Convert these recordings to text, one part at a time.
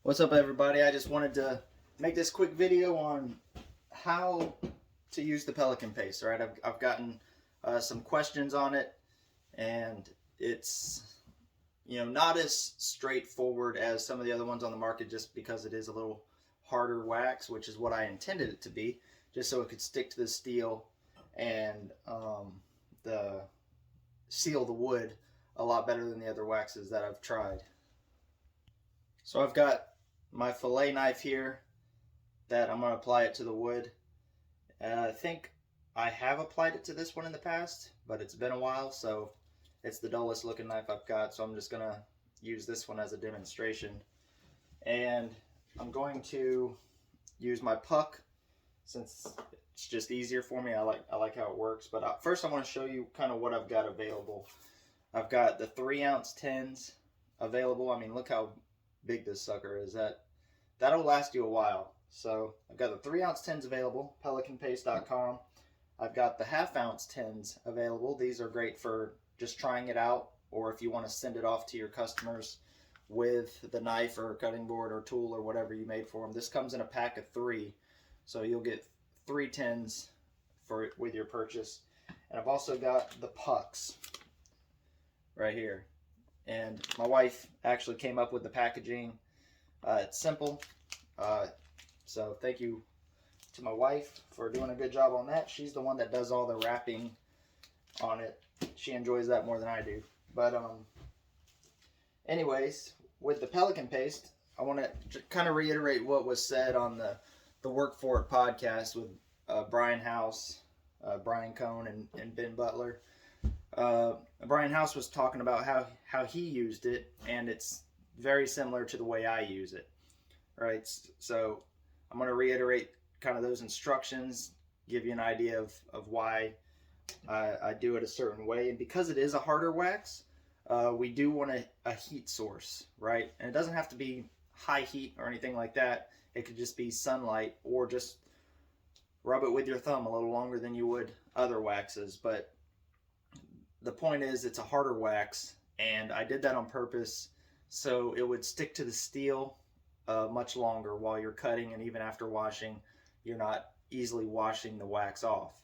What's up, everybody? I just wanted to make this quick video on how to use the Pelican Paste. Right, I've gotten some questions on it, and it's not as straightforward as some of the other ones on the market, just because it is a little harder wax, which is what I intended it to be, just so it could stick to the steel and the seal the wood a lot better than the other waxes that I've tried. So I've got my fillet knife here that I'm going to apply it to the wood. I think I have applied it to this one in the past, but it's been a while, so it's the dullest looking knife I've got, so I'm just going to use this one as a demonstration. And I'm going to use my puck since it's just easier for me. I like how it works, but first I want to show you kind of what I've got available. I've got the 3-ounce tins available. I mean, look how big this sucker is. That'll last you a while. So I've got the 3-ounce tins available, pelicanpaste.com. I've got the 1/2-ounce tins available. These are great for just trying it out, or if you want to send it off to your customers with the knife or cutting board or tool or whatever you made for them. This comes in a pack of 3, so you'll get 3 tins with your purchase. And I've also got the pucks right here. And my wife actually came up with the packaging. It's simple. So thank you to my wife for doing a good job on that. She's the one that does all the wrapping on it. She enjoys that more than I do. But anyways, with the Pelican Paste, I want to kind of reiterate what was said on the Work For It podcast with Brian House, Brian Cohn, and Ben Butler. Brian House was talking about how he used it, and it's very similar to the way I use it, right? So I'm going to reiterate kind of those instructions, give you an idea of why I do it a certain way. And because it is a harder wax, we do want a heat source, right? And it doesn't have to be high heat or anything like that. It could just be sunlight, or just rub it with your thumb a little longer than you would other waxes. But the point is, it's a harder wax, and I did that on purpose so it would stick to the steel much longer while you're cutting, and even after washing, you're not easily washing the wax off,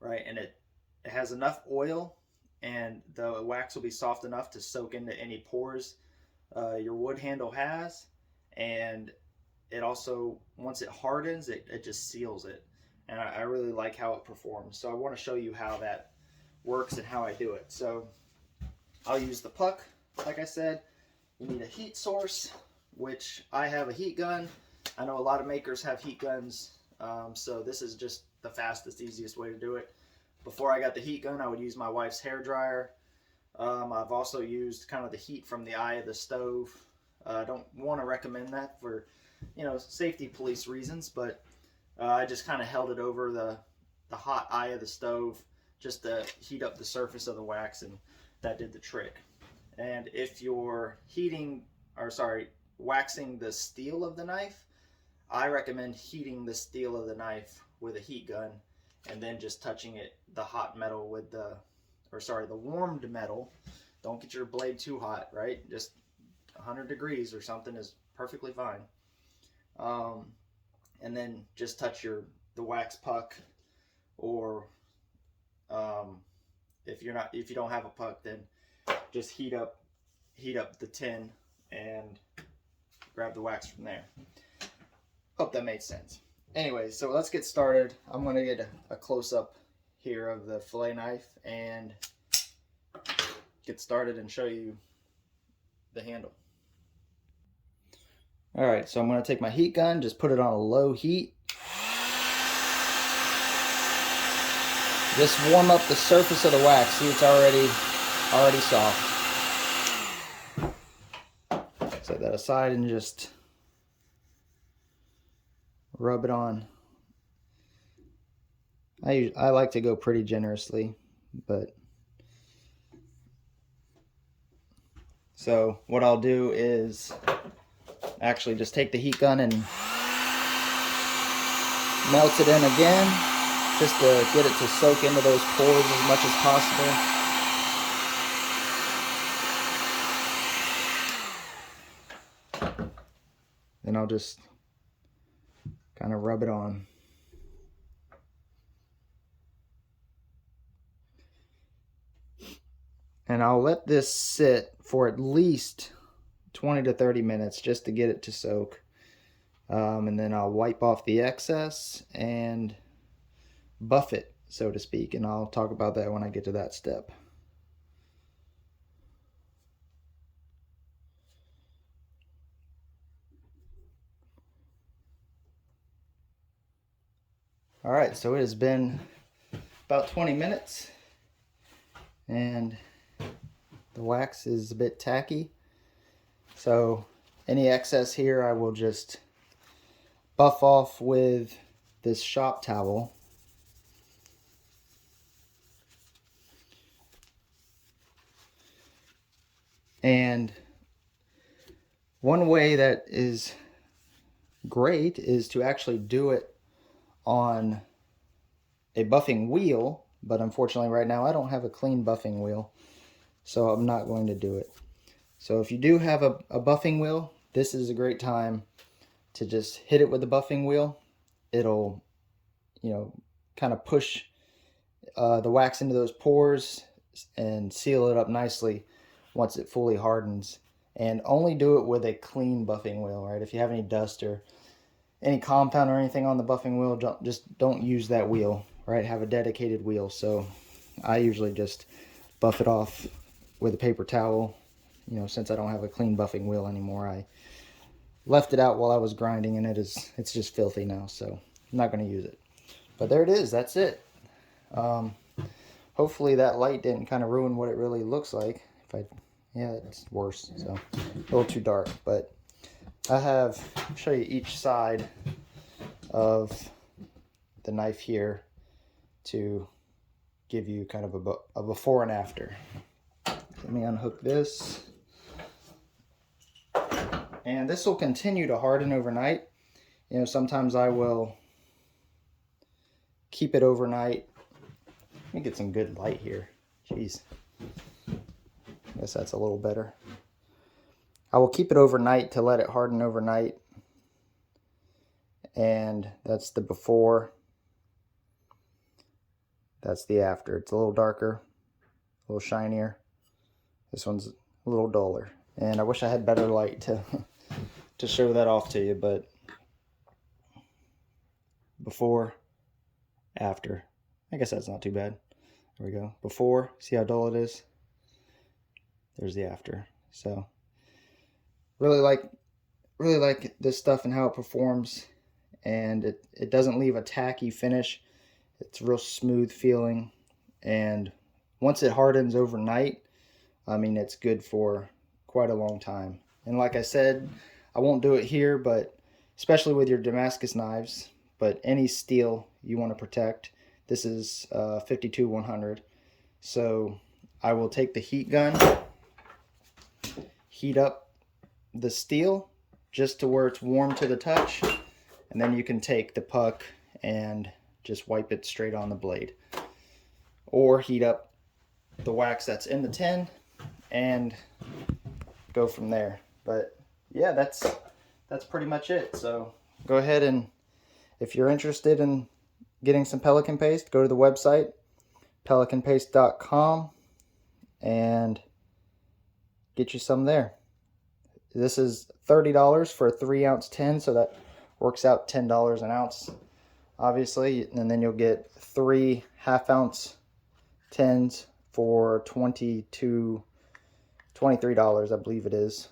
right? And it has enough oil, and the wax will be soft enough to soak into any pores your wood handle has. And it also, once it hardens, it just seals it. And I really like how it performs. So I want to show you how that works and how I do it. So I'll use the puck. Like I said, you need a heat source, which I have a heat gun. I know a lot of makers have heat guns, so this is just the fastest, easiest way to do it. Before I got the heat gun, I would use my wife's hair dryer. I've also used kind of the heat from the eye of the stove. I don't want to recommend that for safety police reasons, but I just kind of held it over the hot eye of the stove just to heat up the surface of the wax, and that did the trick. And if you're waxing the steel of the knife, I recommend heating the steel of the knife with a heat gun, and then just touching the hot metal with the warmed metal. Don't get your blade too hot, right? Just 100 degrees or something is perfectly fine. And then just touch the wax puck, or if you don't have a puck, then just heat up the tin and grab the wax from there. Hope that made sense. Anyway, so let's get started. I'm going to get a close-up here of the fillet knife and get started and show you the handle. Alright, so I'm going to take my heat gun, just put it on a low heat. Just warm up the surface of the wax. See, it's already soft. Set that aside and just rub it on. I like to go pretty generously, but so what I'll do is actually just take the heat gun and melt it in again, just to get it to soak into those pores as much as possible. then I'll just kind of rub it on. And I'll let this sit for at least 20 to 30 minutes just to get it to soak. And then I'll wipe off the excess and buff it, so to speak. And I'll talk about that when I get to that step. All right, so it has been about 20 minutes and the wax is a bit tacky. So any excess here I will just buff off with this shop towel. And one way that is great is to actually do it on a buffing wheel, but unfortunately right now I don't have a clean buffing wheel, so I'm not going to do it. So if you do have a buffing wheel, this is a great time to just hit it with the buffing wheel. It'll, you know, kind of push the wax into those pores and seal it up nicely once it fully hardens. And only do it with a clean buffing wheel, right? If you have any dust or any compound or anything on the buffing wheel, just don't use that wheel, right? Have a dedicated wheel. So I usually just buff it off with a paper towel. You know, since I don't have a clean buffing wheel anymore, I left it out while I was grinding, and it's just filthy now, so I'm not going to use it. But there it is. That's it. Hopefully that light didn't kind of ruin what it really looks like. Yeah, it's worse, so a little too dark. But I'll show you each side of the knife here to give you kind of a before and after. Let me unhook this. And this will continue to harden overnight. You know, sometimes I will keep it overnight. Let me get some good light here. Jeez. I guess that's a little better. I will keep it overnight to let it harden overnight. And that's the before. That's the after. It's a little darker, a little shinier. This one's a little duller. And I wish I had better light to show that off to you, but before, after. I guess that's not too bad. There we go. Before, see how dull it is? There's the after. So really like this stuff and how it performs, and it doesn't leave a tacky finish. It's real smooth feeling, and once it hardens overnight, I mean, it's good for quite a long time. And like I said, I won't do it here, but especially with your Damascus knives, but any steel you want to protect. This is 52-100. So I will take the heat gun, heat up the steel just to where it's warm to the touch, and then you can take the puck and just wipe it straight on the blade. Or heat up the wax that's in the tin and go from there. But yeah, that's pretty much it. So go ahead, and if you're interested in getting some Pelican Paste, go to the website pelicanpaste.com and get you some there. This is $30 for a 3-ounce tin, so that works out $10 an ounce, obviously. And then you'll get 3 half-ounce tins for $23, I believe it is,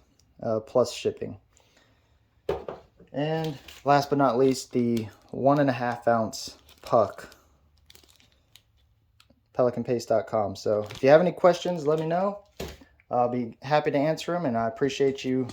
plus shipping. And last but not least, the 1.5-ounce puck, pelicanpaste.com. So if you have any questions, let me know. I'll be happy to answer them, and I appreciate you